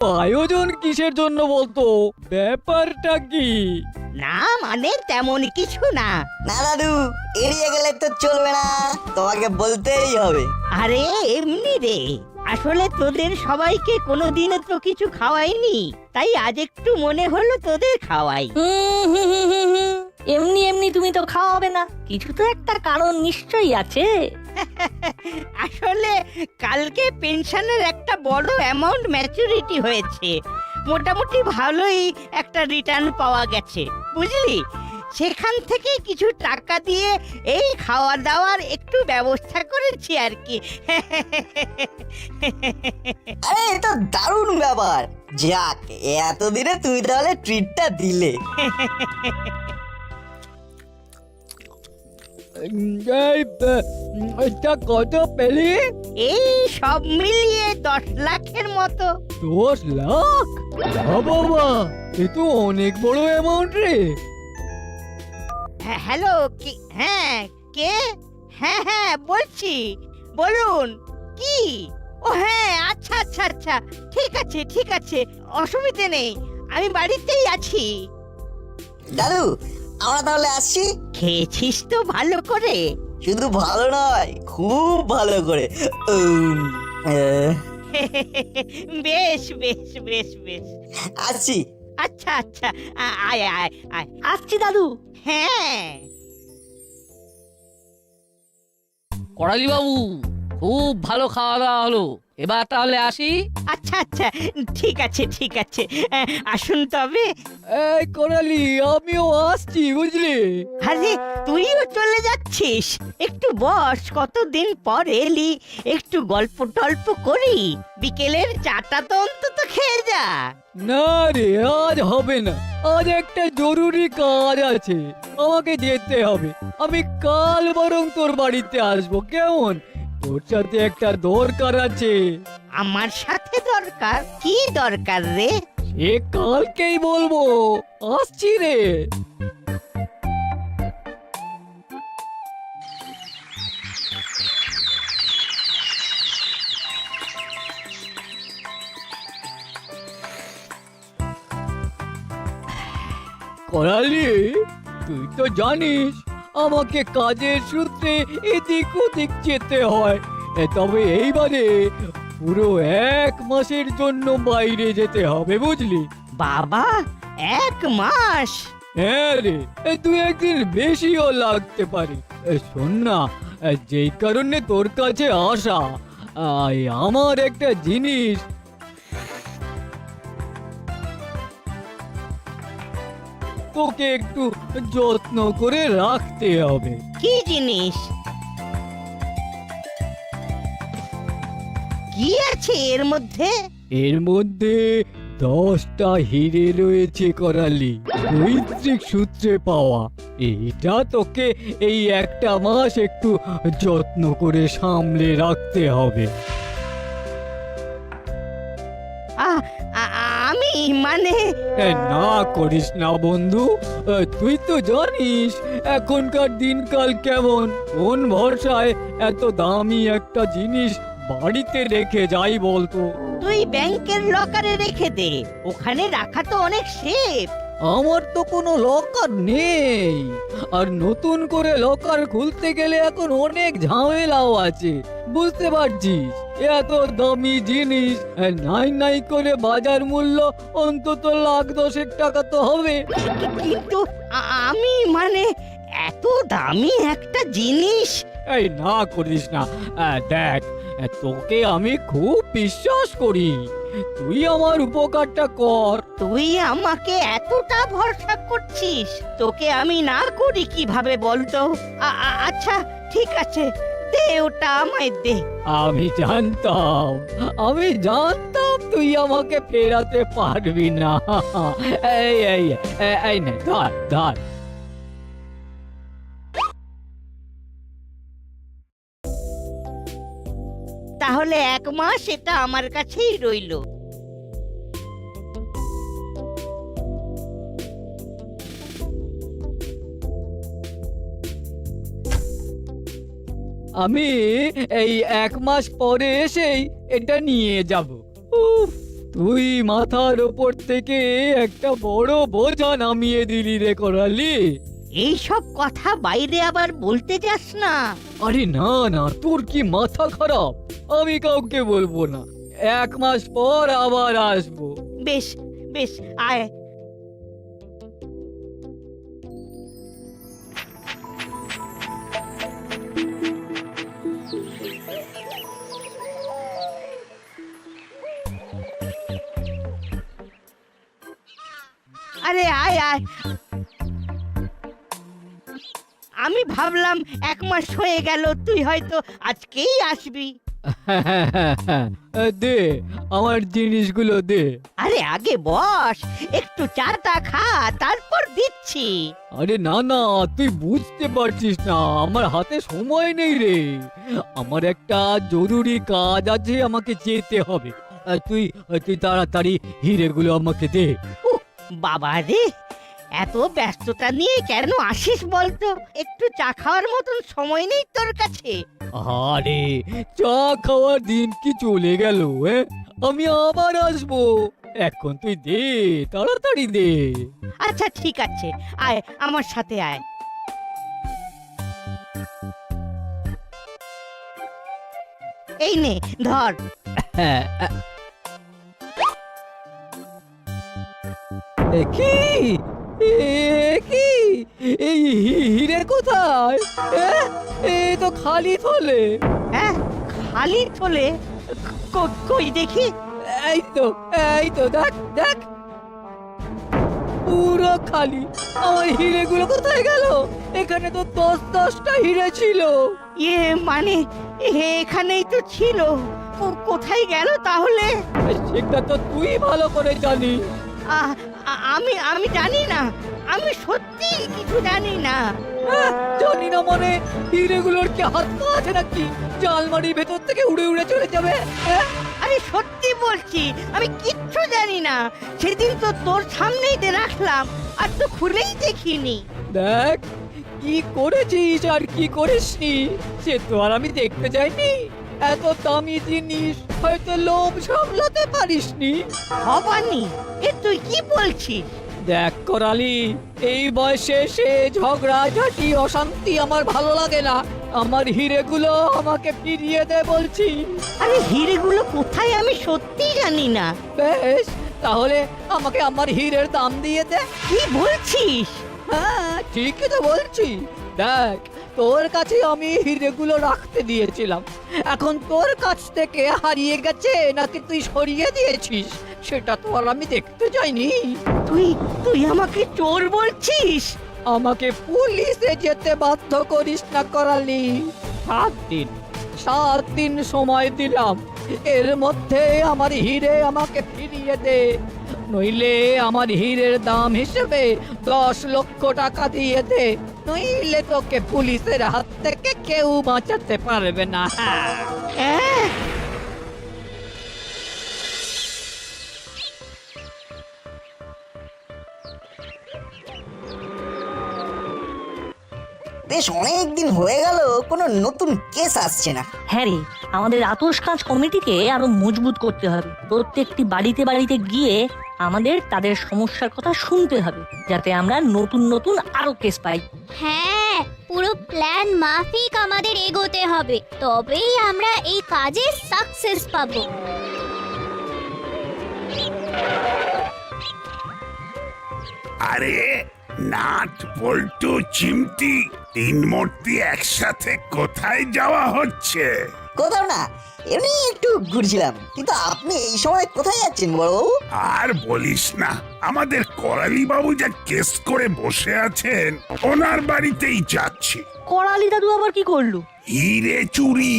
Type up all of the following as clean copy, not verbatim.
আয়োজন কিসের জন্য বলতো? ব্যাপারটা কি? না মানে তেমন কিছু না। না দাদু, এড়িয়ে গেলে তো চলবে না, তোমাকে বলতেই হবে। আরে এমনি রে, আসলে তোদের সবাইকে কোনোদিনও তো কিছু খাওয়াইনি, তাই আজ একটু মনে হলো তোদের খাওয়াই। এমনি এমনি তুমি তো খাওয়াবে না, কিছু তো একটা কারণ নিশ্চয়ই আছে। আসলে কালকে পেনশনের একটা বড় অ্যামাউন্ট ম্যাচুরিটি হয়েছে, মোটামুটি ভালোই একটা রিটার্ন পাওয়া গেছে, বুঝলি? সেখান থেকে কিছু টাকা দিয়ে এই খাওয়া দাওয়ার একটু ব্যবস্থা করেছি আর কি। আরে এ তো দারুণ ব্যাপার। যাক, এতদিনে তুমি তাহলে ট্রিটটা দিলে। এটা কত পেলি? এই সব মিলিয়ে 10 লাখের মতো। 10 লাখ? বাবা, এ তো অনেক বড় অ্যামাউন্ট রে। হ্যালো, কি? হ্যাঁ, কে? হ্যাঁ হ্যাঁ বলছি, বলুন কি? ও হ্যাঁ, আচ্ছা আচ্ছা আচ্ছা, ঠিক আছে ঠিক আছে, অসুবিধে নেই, আমি বাড়িতেই আছি। দাদু, আমরা তাহলে আসছি। খেয়েছিস তো ভালো করে? শুধু ভালো নয়, খুব ভালো করে। উম, আহ, বেশ বেশ বেশ বেশ, আসছি। আচ্ছা আচ্ছা, আয় আয় আয়। আসছি দাদু। হ্যাঁ করালি বাবু, খুব ভালো খাওয়া দাওয়া হলো, এবার তাহলে আসি। আচ্ছা আচ্ছা, ঠিক আছে ঠিক আছে, আসুন তবে। এই করালি, আমিও আসছি বুঝলি। আরে তুইও চলে যাচ্ছিস? একটু বস, কতদিন পর এলি, একটু গল্প টল্প করি, বিকেলের চাটা তো অন্তত খেয়ে যা। না রে, আজ হবে না, আজ একটা জরুরি কাজ আছে, আমাকে যেতে হবে। আমি কাল বরং তোর বাড়িতে আসবো, কেমন? তোর সাথে একটা দরকার আছে। আমার সাথে দরকার? কি দরকার রে? সে কালকেই বলবো, আসছি রে। করালি, তুই তো জানিস আমাকে কাজের সূত্রে এদিক ওদিক যেতে হয়, তবে এইবারে পুরো 1 মাসের জন্য বাইরে যেতে হবে বুঝলি। বাবা, 1 মাস? হ্যাঁ রে, 2-1 দিন বেশিও লাগতে পারে। শোন না, যেই কারণে তোর কাছে আসা, আমার একটা জিনিস তোকে একটু যত্ন করে রাখতে হবে। কি জিনিস? কি আছে এর মধ্যে? এর মধ্যে 10টা হিরে রয়েছে করালি, পৈতৃক সূত্রে পাওয়া। এইটা তোকে এই 1টা মাস একটু যত্ন করে সামলে রাখতে হবে। আ- আ- আমি মানে না করিস না বন্ধু, তুই তো জানিস এখনকার দিনকাল কেমন, কোন ভরসায় এত দামি একটা জিনিস বাড়িতে রেখে যাই বলতো। তুই ব্যাংকের লকারে রেখে দে, ওখানে রাখা তো অনেক সেফ। আমার তো কোনো লকার নেই, আর নতুন করে লকার খুলতে গেলে এখন অনেক ঝামেলাও আছে, বুঝতে পারছিস? এত দামি জিনিস, নাই নাই করে বাজার মূল্য অন্তত 1,10,000 টাকা তো হবে। কিন্তু আমি মানে এত দামি একটা জিনিস। এই না করিস না, দেখ, তোকে আমি খুব বিশ্বাস করি, তুই আমার উপকারটা কর। তুই আমাকে এতটা ভরসা করছিস, তোকে আমি না করি কিভাবে বলতো? আচ্ছা ঠিক আছে, দে ওটা আমায় দে। আমি জানতাম তুই আমাকে ফেরাতে পারবি না। এই এই এই নে, ধর ধর। তাহলে 1 মাস এটা আমার কাছেই রইলো। আমি এই 1 মাস পরে এসেই এটা নিয়ে যাব। উফ, তুই মাথার ওপর থেকে একটা বড় বোঝা নামিয়ে দিলি রে করালি। এই সব কথা বাইরে আবার বলতে যাস না। আরে না না, তোর কি মাথা খারাপ? আমি কাউকে বলবো না, 1 মাস পর আবার আসবো। বেশ বেশ, আয়। আরে আয় আয়। আমি ভাবলাম 1 মাস হয়ে গেল, তুই হয়তো আজকেই আসবি। দে আমার জিনিসগুলো দে। আরে আগে বস, একটু চাটা খা, তারপর দিচ্ছি। আরে না না, তুই বুঝতে পারছিস না, আমার হাতে সময় নেই রে। আমার একটা জরুরি কাজ আছে, আমাকে যেতে হবে। তুই তুই তাড়াতাড়ি হিরেগুলো আমাকে দে। বাবা রে, এত ব্যস্ততা নিয়ে কেন আসিস বলতো? একটু চা খাওয়ার মতন সময় নেই তোর কাছে? আরে চা খাওয়ার দিন কি চলে গেল? আমি আবার আসবো, এখন তুই দে, তাড়াতাড়ি দে। আচ্ছা ঠিক আছে, আয় আমার সাথে আয়। এই নে ধর। হ্যাঁ, কি কি এই হিরে কোথায়? এ তো খালি থলে। হ্যাঁ, খালি থলে? কই দেখি। এই তো দেখ দেখ, পুরো খালি। আমার হিরেগুলো কোথায় গেল? এখানে তো 10-10টা হিরে ছিল। ইয়ে মানে এখানেই তো ছিল, কোথায় গেল তাহলে? সেটা তো তুই ভালো করে জানিস। আমি জানি না, আমি সত্যি কিছু জানি না। জানি না মানে হিরেগুলোর কি হাত পা আছে নাকি? যে আলমারির ভেতর থেকে উড়ে উড়ে চলে যাবে? আরে সত্যি বলছি, আমি কিচ্ছু জানি না। সেদিন তো তোর সামনেই রাখলাম, আর তো খুলেই দেখিনি। দেখ কি করেছিস আর কি করিসনি সে তো আর আমি দেখতে যাইনি। এত দামি জিনিস হয়তো লোভ সামলাতে পারিসনি। ভবানী, এ তুই কি বলছিস? দেখ করালি, এই বয়সে সে ঝগড়াঝাটি অশান্তি আমার ভালো লাগে না। আমার হিরেগুলো আমাকে ফিরিয়ে দে বলছি। আরে হিরেগুলো কোথায় আমি সত্যি জানি না। বেশ, তাহলে আমাকে আমার হীরের দাম দিয়ে দে। কি বলছিস? হ্যাঁ ঠিকই তো বলছি। দেখ, তোর কাছে আমি হিরেগুলো রাখতে দিয়েছিলাম, এখন তোর কাছ থেকে হারিয়ে গেছে নাকি তুই সরিয়ে দিয়েছিস সেটা তো আর আমি দেখতে চাইনি। তুই আমাকে চোর বলছিস? আমাকে পুলিশে যেতে বাধ্য করিস না করালি। 7 দিন সময় দিলাম, এর মধ্যে আমার হিরে আমাকে ফিরিয়ে দে, নইলে আমার হীরের দাম হিসেবে 10 লক্ষ টাকা দিয়ে দে, নইলে তোকে পুলিশের হাত থেকে কেউ বাঁচাতে পারবে না। হ্যাঁ, বেশ অনেকদিন হয়ে গেল, কোনো নতুন কেস আসছে না। হ্যাঁ রে, আমাদের আতস কাজ কমিটিকে আরো মজবুত করতে হবে। প্রত্যেকটি বাড়িতে বাড়িতে গিয়ে আমাদের তাদের সমস্যার কথা শুনতে হবে, যাতে আমরা নতুন নতুন আরো কেস পাই। হ্যাঁ, পুরো প্ল্যান মাফিক আমাদের এগোতে হবে, তবেই আমরা এই কাজে সাকসেস পাবো। আরে নাট বল্টু চিমটি 3 মূর্তি একসাথে কোথায় যাওয়া হচ্ছে? কোথাও না, এমনি একটু ঘুরছিলাম। কিন্তু আপনি এই সময় কোথায় যাচ্ছেন বড়বাবু? আর বলিস না, আমাদের করালি বাবু যা কেস করে বসে আছেন, ওনার বাড়িতেই যাচ্ছি। করালি দাদু আবার কি করলো? হিরে চুরি।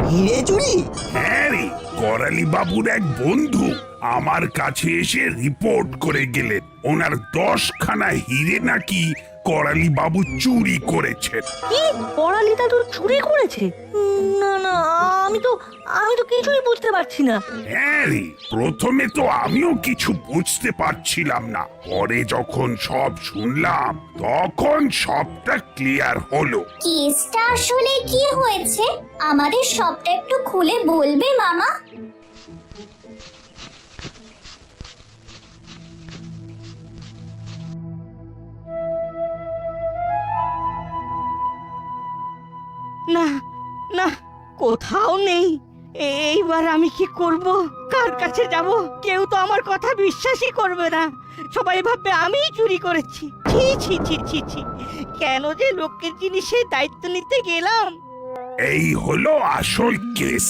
হিরে চুরি? হ্যাঁ রে, করালি বাবুর এক বন্ধু আমার কাছে এসে রিপোর্ট করে গেলেন, ওনার 10খানা হিরে নাকি করালি বাবু চুরি করেছেন। কি, করালি দাদু চুরি করেছে? না না, আমি তো কিছুই বুঝতে পারছি না। হ্যাঁ রে, প্রথমে তো আমিও কিছু বুঝতে পারছিলাম না, পরে যখন সব শুনলাম তখন সবটা ক্লিয়ার হলো। কেসটা আসলে কি হয়েছে আমাদের সবটা একটু খুলে বলবে মামা? কোথাও নেই। এইবার আমি কি করব? কার কাছে যাব? কেউ তো আমার কথা বিশ্বাসই করবে না। সবাই ভাববে আমিই চুরি করেছি। ছি ছি ছি ছি ছি, কেন যে লোকের জিনিসের দায়িত্ব নিতে গেলাম। এই হলো আসল কেস।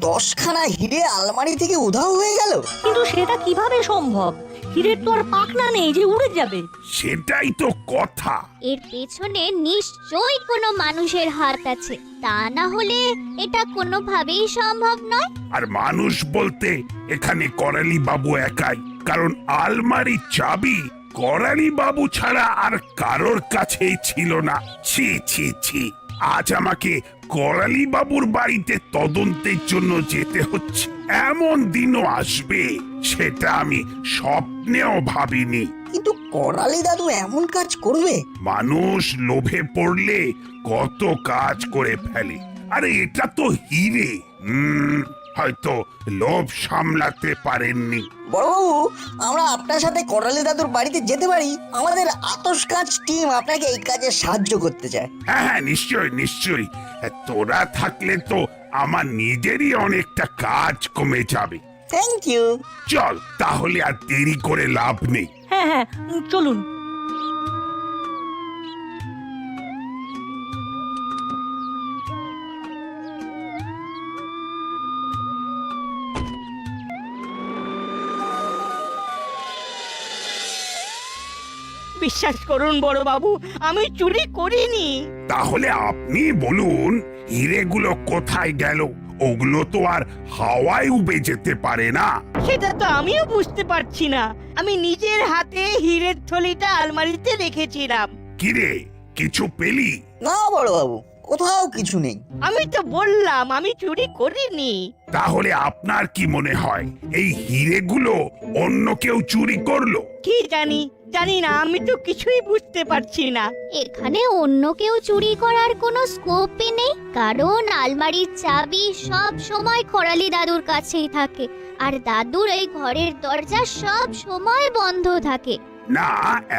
10খানা হিরে আলমারি থেকে উধাও হয়ে গেল। কিন্তু সেটা কিভাবে সম্ভব? হীরের তো আর পাখনা নেই যে উড়ে যাবে। সেটাই তো কথা। এর পেছনে নিশ্চয়ই কোনো মানুষের হাত আছে, তা না হলে এটা কোনোভাবেই সম্ভব নয়। আর মানুষ বলতে এখানে করালি বাবু একাই, কারণ আলমারির চাবি করালি বাবু ছাড়া আর কারোর কাছেই ছিল না। ছি ছি ছি, আজ আমাকে করালি বাবুর বাড়িতে তদন্তের জন্য যেতে হচ্ছে। এমন দিনও আসবে সেটা আমি স্বপ্নেও ভাবিনি। কিন্তু করালি দাদু এমন কাজ করবে? মানুষ লোভে পড়লে কত কাজ করে ফেলে। আরে এটা তো হিরে। হয়তো লোভ সামলাতে পারেননি। বড়বাবু, আমরা আপনার সাথে করালি দাদুর বাড়িতে যেতে পারি? আমাদের আতশ কাজ টিম আপনাকে এই কাজে সাহায্য করতে চায়। হ্যাঁ হ্যাঁ, নিশ্চয়ই নিশ্চয়ই। তোরা থাকলে তো আমার নিজেরই অনেকটা কাজ কমে যাবে। Thank you. চল তাহলে, আর দেরি করে লাভ নেই। হ্যাঁ হ্যাঁ, চলুন। বিশ্বাস করুন বড় বাবু, আমি চুরি করিনি। তাহলে আপনি বলুন, হিরেগুলো কোথায় গেল? ওগুলো তো আর হাওয়ায় উবে যেতে পারে না। সেটা তো আমিও বুঝতে পারছি না। আমি নিজের হাতে হীরের থলিটা আলমারিতে রেখেছিলাম। কিরে, কিছু পেলি? না বড়বাবু, কোথাও কিছু নেই। আমি তো বললাম আমি চুরি করিনি। তাহলে আপনার কি মনে হয় এই হিরেগুলো অন্য কেউ চুরি করলো? কি জানি, জানি না, আমি তো কিছুই বুঝতে পারছি না। এখানে অন্য কেউ চুরি করার কোনো স্কোপই নেই, কারণ আলমারির চাবি সব সময় করালি দাদুর কাছেই থাকে, আর দাদুর এই ঘরের দরজা সব সময় বন্ধ থাকে। না,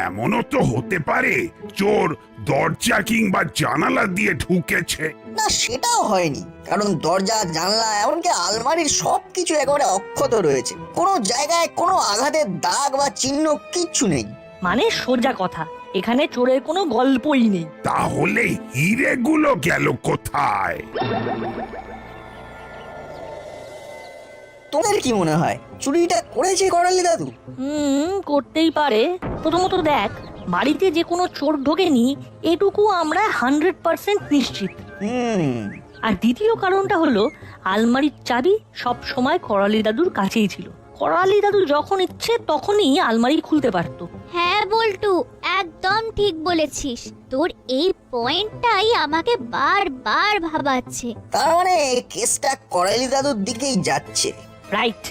এমনও তো হতে পারে চোর দরজা কিংবা জানালা দিয়ে ঢুকেছে। না, সেটাও হয়নি, কারণ দরজা, জানলা, এমনকি আলমারির সবকিছু একেবারে অক্ষত রয়েছে। কোনো জায়গায় কোনো আঘাতের দাগ বা চিহ্ন কিচ্ছু নেই। মানে সোজা কথা, এখানে চোরের কোনো গল্পই নেই। তাহলে হিরেগুলো গেল কোথায়? তোমাদের কি মনে হয় চুরিটা করেছে করালি দাদু? করতেই পারে। প্রথমত দেখ, বাড়িতে যে কোনো চোর ঢোকেনি এটুকু আমরা 100% নিশ্চিত। আর দ্বিতীয় কারণটা হলো, আলমারির চাবি সব সময় করালি দাদুর কাছেই ছিল। করালি দাদু যখন ইচ্ছে তখনই আলমারি খুলতে পারতো। হ্যাঁ বল্টু, একদম ঠিক বলেছিস। তোর এই পয়েন্টটাই আমাকে বারবার ভাবাচ্ছে। তার মানে কেসটা করালি দাদুর দিকেই যাচ্ছে। রাইট।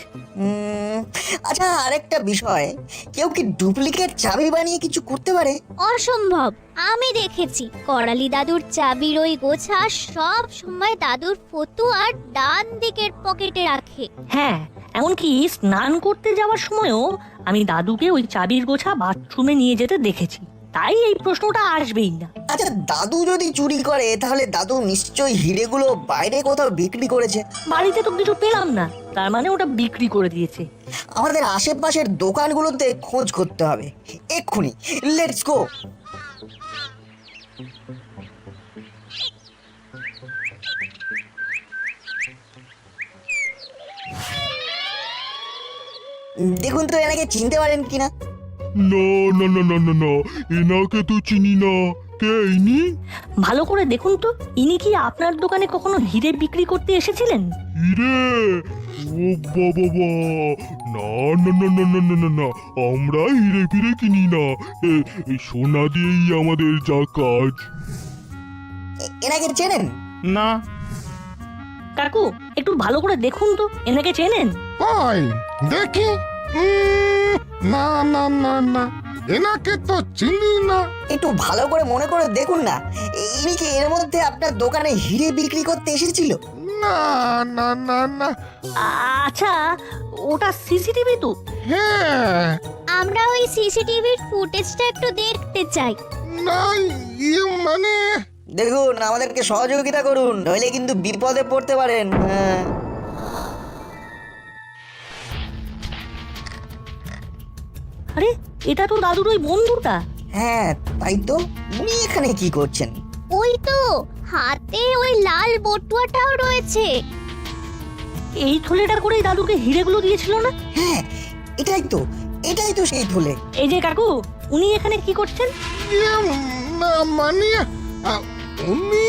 আচ্ছা, আরেকটা বিষয়, কেউ কি ডুপ্লিকেট চাবি বানিয়ে কিছু করতে পারে? অসম্ভব। আমি দেখেছি করালি দাদুর চাবির ওই গোছা সব সময় দাদুর ফটো আর ডান দিকের পকেটে রাখে। হ্যাঁ, এমনকি স্নান করতে যাওয়ার সময়ও আমি দাদুকে ওই চাবির গোছা বাথরুমে নিয়ে যেতে দেখেছি। তাই এই প্রশ্নটা আসবেই না। আচ্ছা, দাদু যদি চুরি করে তাহলে দাদু নিশ্চয়ই হিরেগুলো বাইরে কোথাও বিক্রি করেছে। বাড়িতে তো কিছু পেলাম না, তার মানে ওটা বিক্রি করে দিয়েছে। আমাদের আশেপাশের দোকানগুলোতে খোঁজ করতে হবে এক্ষুনি। Let's go. দেখুন তো এনাকে চিনতে পারেন কিনা। না না না না না না, এনাকে তো চিনি না। কে ইনি? ভালো করে দেখুন তো, ইনি কি আপনার দোকানে কখনো হিরে বিক্রি করতে এসেছিলেন? হিরে? ও বাবা, না না না না না না না না, আমরা হিরে ফিরে কিনি না। এই সোনা দিয়েই আমাদের যা কাজ। এনাকে চেনেন? না। কাকু, একটু ভালো করে দেখুন তো, এনাকে চেনেন? ওই দেখি। না না না না, এনাকে তো চিনি না। একটু ভালো করে মনে করে দেখুন না, ইনি কি এর মধ্যে আপনার দোকানে হিরে বিক্রি করতে এসেছিল? না না না না। আচ্ছা, ওটা সিসিটিভি তো? হ্যাঁ। আমরা ওই সিসিটিভির ফুটেজটা একটু দেখতে চাই। না, ইয়ে মানে দেখুন আমাদেরকে সহযোগিতা করুন, নইলে কিন্তু বিপদে পড়তে পারেন। হ্যাঁ। আরে এটা তো দাদুর ওই বন্ধুটা। হ্যাঁ তাই তো, উনি এখানে কি করছেন? ওই তো হাতে ওই লাল বটুয়াটাও রয়েছে। এই থলেটা করেই দাদুকে হিরেগুলো দিয়েছিল না? হ্যাঁ এটাই তো সেই থলে। এই যে কাকু, উনি এখানে কি করছেন? মানে উনি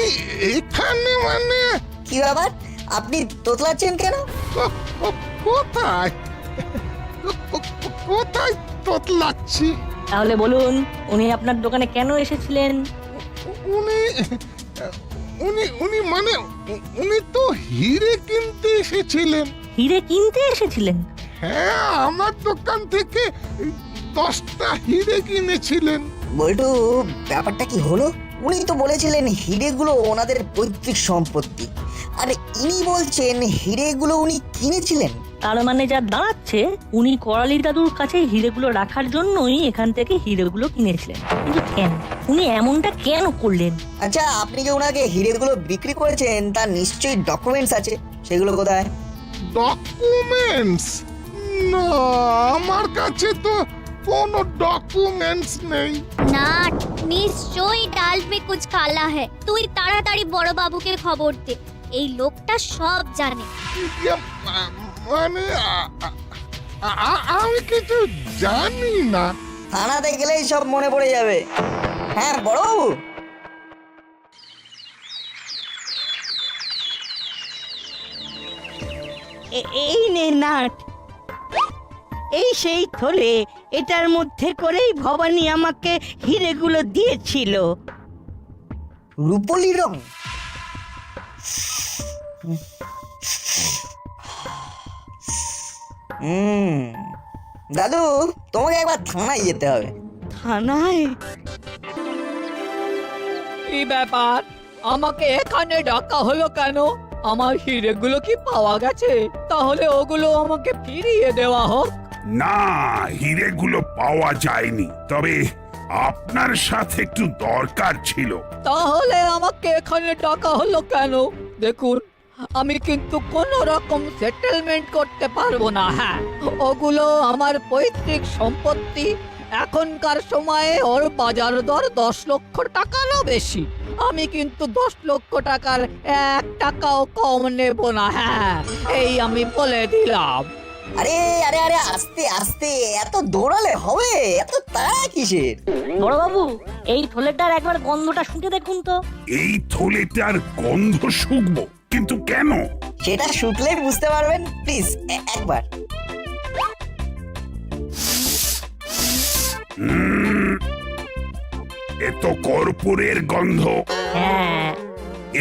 এখানে মানে কি ব্যাপার, আপনি তোতলাচ্ছেন কেন? কোথায় কোথায় তোতলাচ্ছি? তাহলে বলুন, উনি আপনার দোকানে কেন এসেছিলেন? উনি উনি উনি মানে উনি তো হিরে কিনতে এসেছিলেন। হিরে কিনতে এসেছিলেন? হ্যাঁ, আমার দোকান থেকে 10টা হিরে কিনেছিলেন। বল্টু, ব্যাপারটা কি হলো? উনি তো বলেছিলেন হিরেগুলো ওনাদের পৈতৃক সম্পত্তি, আর ইনি বলছেন হিরেগুলো উনি কিনেছিলেন। তার মানে যা দাঁড়াচ্ছে, উনি করালি দাদুর কাছে হিরেগুলো রাখার জন্যই এখান থেকে হিরেগুলো কিনেছিলেন। কিন্তু কেন? উনি এমনটা কেন করলেন? আচ্ছা, আপনি যে ওনাকে হিরেগুলো বিক্রি করেছেন তার নিশ্চয়ই ডকুমেন্টস আছে, সেগুলো কোথায়? ডকুমেন্টস? না, আমার কাছে তো কোনো ডকুমেন্টস নেই। না, নিশ্চয়ই ডাল মে কুছ কালা है। তুই তাড়াতাড়ি বড় বাবুকে খবর দে, এই লোকটা সব জানে। মানে আমি কিছু জানি না। থানাতে গেলেই সব মনে পড়ে যাবে। হ্যাঁ বড়বাবু। এই নে নাট, এই সেই থলে, এটার মধ্যে করেই ভবানী আমাকে হিরেগুলো দিয়েছিল। রূপলি রং। দাদু, তোমাকে একবার থানায় যেতে হবে। থানায়? কি ব্যাপার, আমাকে এখানে ডাকা হলো কেন? আমার হিরেগুলো কি পাওয়া গেছে? তাহলে ওগুলো আমাকে ফিরিয়ে দেওয়া হোক। না, হিরেগুলো পাওয়া যায়নি, তবে আপনার সাথে একটু দরকার ছিল। তাহলে আমাকে এখানে ডাকা হলো কেন? দেখুন, আমি কিন্তু কোনো রকম সেটেলমেন্ট করতে পারবো না। হ্যাঁ, ওগুলো আমার পৈতৃক সম্পত্তি। এখনকার সময়ে ওর বাজার দর 10 লক্ষ টাকারও বেশি। আমি কিন্তু 10 লক্ষ টাকার 1 টাকাও কম নেব না। হ্যাঁ, এই আমি বলে দিলাম। আরে আরে আরে, আস্তে আস্তে, এত দৌড়ালে হবে? এত তাড়া কিসের? বড়বাবু, এই থলেটার একবার গন্ধটা শুঁকে দেখুন তো। এই থলেটার গন্ধ শুকবো, কিন্তু কেন? সেটা শুকলেই বুঝতে পারবেন। প্লিজ একবার। এ তো কর্পূরের গন্ধ। হ্যাঁ,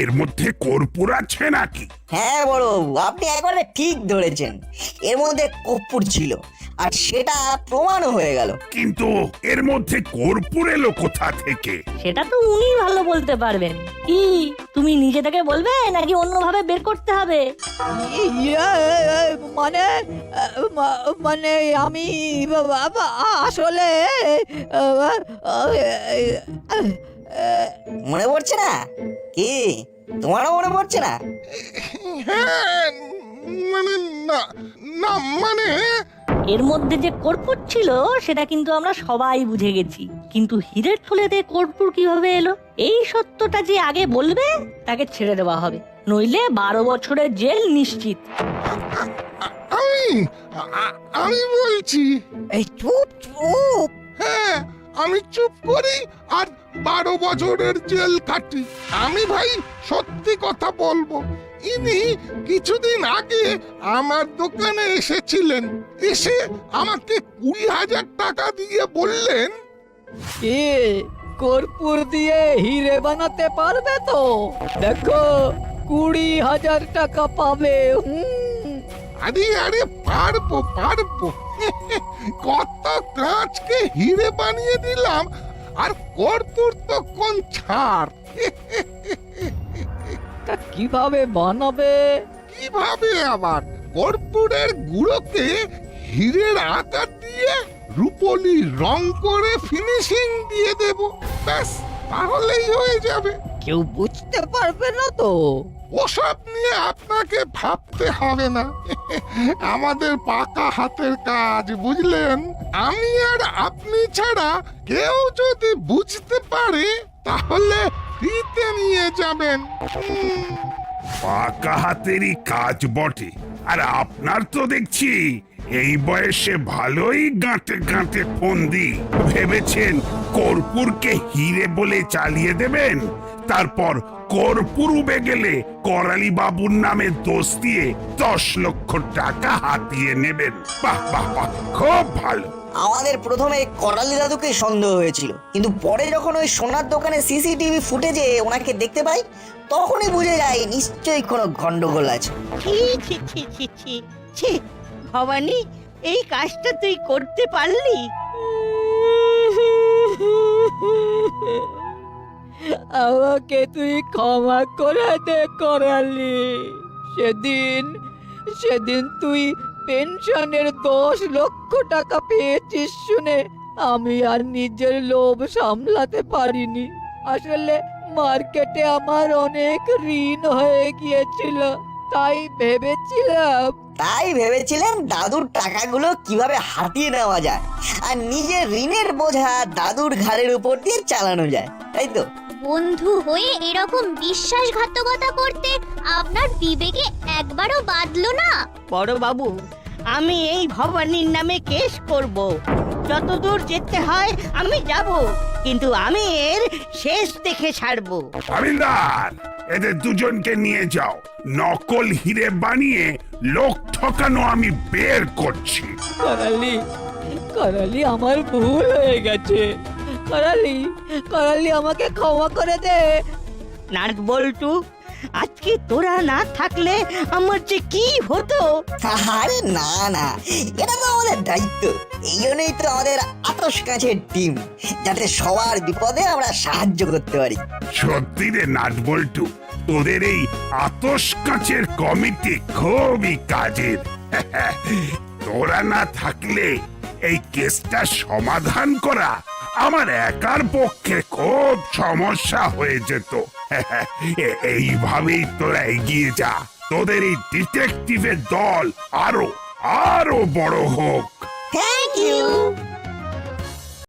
এর মধ্যে কর্পূর আছে নাকি? হ্যাঁ বড়বাবু, আপনি একবারে ঠিক ধরেছেন। এর মধ্যে কর্পূর ছিল, আর সেটা প্রমাণও হয়ে গেল। কিন্তু এর মধ্যে কর্পূর এলো কোথা থেকে? সেটা তো উনি ভালো বলতে পারবেন। কি তুমি নিজে থেকে বলবে নাকি অন্যভাবে বের করতে হবে? ইয়ে, মানে মানে আমি আসলে মনে পড়ছে না? কি তোমারও মনে পড়ছে না? হ্যাঁ, মানে না না মানে এর মধ্যে যে কর্পূর ছিল সেটা কিন্তু আমরা সবাই বুঝে গেছি, কিন্তু হীরের থলেতে কর্পূর কিভাবে এলো এই সত্যটা যে আগে বলবে তাকে ছেড়ে দেওয়া হবে, নইলে 12 বছরের জেল নিশ্চিত। আমি বলছি। এই চুপ চুপ। হ্যাঁ, আমি চুপ করি আর 12 বছরের জেল কাটি। আমি ভাই সত্যি কথা বলবো। ইনি কিছুদিন আগে আমার দোকানে এসেছিলেন। এসে আমাকে 20,000 টাকা দিয়ে বললেন, কি কর্পূর দিয়ে হিরে বানাতে পারবে তো? দেখো, 20,000 টাকা পাবে। আরে আরে পারবো পারবো। কত কাঁচকে হিরে বানিয়ে দিলাম, আর কর্পূর তো কোন ছাড়। তা কিভাবে বানাবে? কিভাবে আবার? কর্পূরের গুঁড়োকে হীরের আকার দিয়ে রূপলি রং করে ফিনিশিং দিয়ে দেব, ব্যাস তাহলেই হয়ে যাবে। কেউ বুঝতে পারবে না তো? ওসব নিয়ে আপনাকে ভাবতে হবে না। আমাদের পাকা হাতের কাজ, বুঝলেন? আমি আর আপনি ছাড়া কেউ যদি বুঝতে পারে তাহলে ফ্রিতে নিয়ে যাবেন। পাকা হাতেরই কাজ বটে। আর আপনার তো দেখছি এই বয়সে ভালোই গাঁটে গাঁটে ফন্দি। ভেবেছেন কর্পূরকে হিরে বলে চালিয়ে দেবেন, তারপর কর্পূর উবে গেলে করালি বাবুর নামে দোষ দিয়ে 10 লক্ষ টাকা হাতিয়ে নেবেন। বাহ বাহ বাহ, খুব ভালো। আমাদের প্রথমে করালি দাদুকে সন্দেহ হয়েছিল, কিন্তু পরে যখন ওই সোনার দোকানে সিসিটিভি ফুটেজে ওনাকে দেখতে পাই, তখনই বুঝে যাই নিশ্চয়ই কোনো গন্ডগোল আছে। ছি ছি ছি ছি ছি ছি, ভবানী, এই কাজটা তুই করতে পারলি? আমাকে তুই ক্ষমা করে দে করালি। সেদিন তুই পেনশনের 10 লক্ষ টাকা পেয়েছিস শুনে আমি আর নিজের লোভ সামলাতে পারিনি। আসলে মার্কেটে আমার অনেক ঋণ হয়ে গিয়েছিল, তাই ভেবেছিলেন দাদুর টাকাগুলো কিভাবে হাতিয়ে নেওয়া যায় আর নিজের ঋণের বোঝা দাদুর ঘাড়ের উপর দিয়ে চালানো যায়, তাই তো? বন্ধু হয়ে এরকম বিশ্বাসঘাতকতা করতে আপনার বিবেকে একবারও বাঁধলো না? বড় বাবু, আমি এই ভবানীর নামে কেস করব। যতদূর যেতে হয় আমি যাব, কিন্তু আমি এর শেষ দেখে ছাড়বো। হাবিলদার, এদের দুজনকে নিয়ে যাও। নকল হিরে বানিয়ে লোক ঠকানো আমি বের করছি। করালি আমার ভুল হয়ে গেছে। করালি আমাকে ক্ষমা করে দে। নাট বল্টু, আজকে তোরা না থাকলে আমার যে কি হতো। আরে না না, এটা তো আমাদের দায়িত্ব। এই জন্যই তো আমাদের আতস কাছের টিম, যাতে সবার বিপদে আমরা সাহায্য করতে পারি। সত্যি রে নাটবল্টু, তোদের এই আতস কাঁচের কমিটি খুবই কাজের। তোরা না থাকলে এই কেসটা সমাধান করা আমার একার পক্ষে খুব সমস্যা হয়ে যেত। এইভাবেই তোরা এগিয়ে যা। তোদের এই ডিটেকটিভের দল আরো বড় হোক। Thank you.